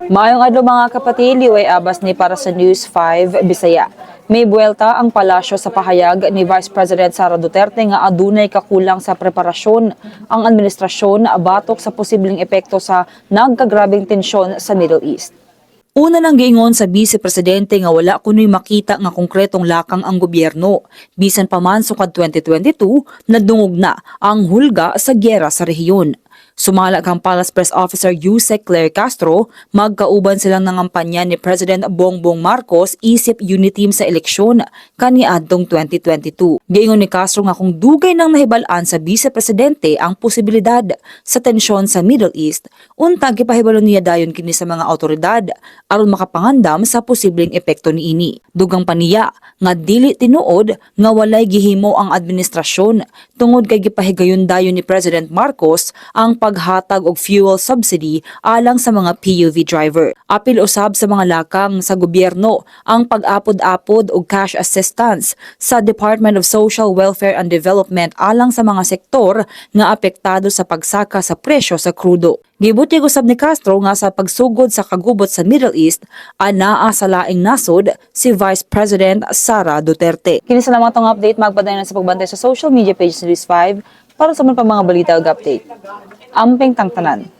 Maayong adlaw mga kapatid, liway abas ni para sa News 5 Bisaya. May buwelta ang palasyo sa pahayag ni Vice President Sara Duterte nga adunay kakulang sa preparasyon ang administrasyon batok sa posibleng epekto sa nagkagrabeng tensyon sa Middle East. Una nang giingon sa Vice Presidente nga wala kunoy makita nga konkretong lakang ang gobyerno. Bisan pa man sukad 2022, nadungog na ang hulga sa gyera sa rehiyon. Sumala kang Palace Press Officer Yusek Claire Castro, magkauban silang nangampanya ni President Bongbong Marcos isip uniteam sa eleksyon kaniadtong 2022. Giingon ni Castro nga kung dugay nang nahibalaan sa Vice Presidente ang posibilidad sa tensyon sa Middle East, untag gipahibalo niya dayon kini sa mga awtoridad aron makapangandam sa posibleng epekto niini. Dugang paniya nga dili tinuod nga walay gihimo ang administrasyon tungod kay gipahigayon dayon ni President Marcos ang paghatag og fuel subsidy alang sa mga PUV driver. Apil usab sa mga lakang sa gobyerno ang pag-apod-apod og cash assistance sa Department of Social Welfare and Development alang sa mga sektor nga apektado sa pagsaka sa presyo sa krudo. Gibutyag usab ni Castro nga sa pagsugod sa kagubot sa Middle East, anaa sa laing nasod si Vice President Sara Duterte. Kini sa naman tong update, magpadayon sa pagbantay sa social media page ni News 5 para sa mga balita ug update. Amping tangtanan.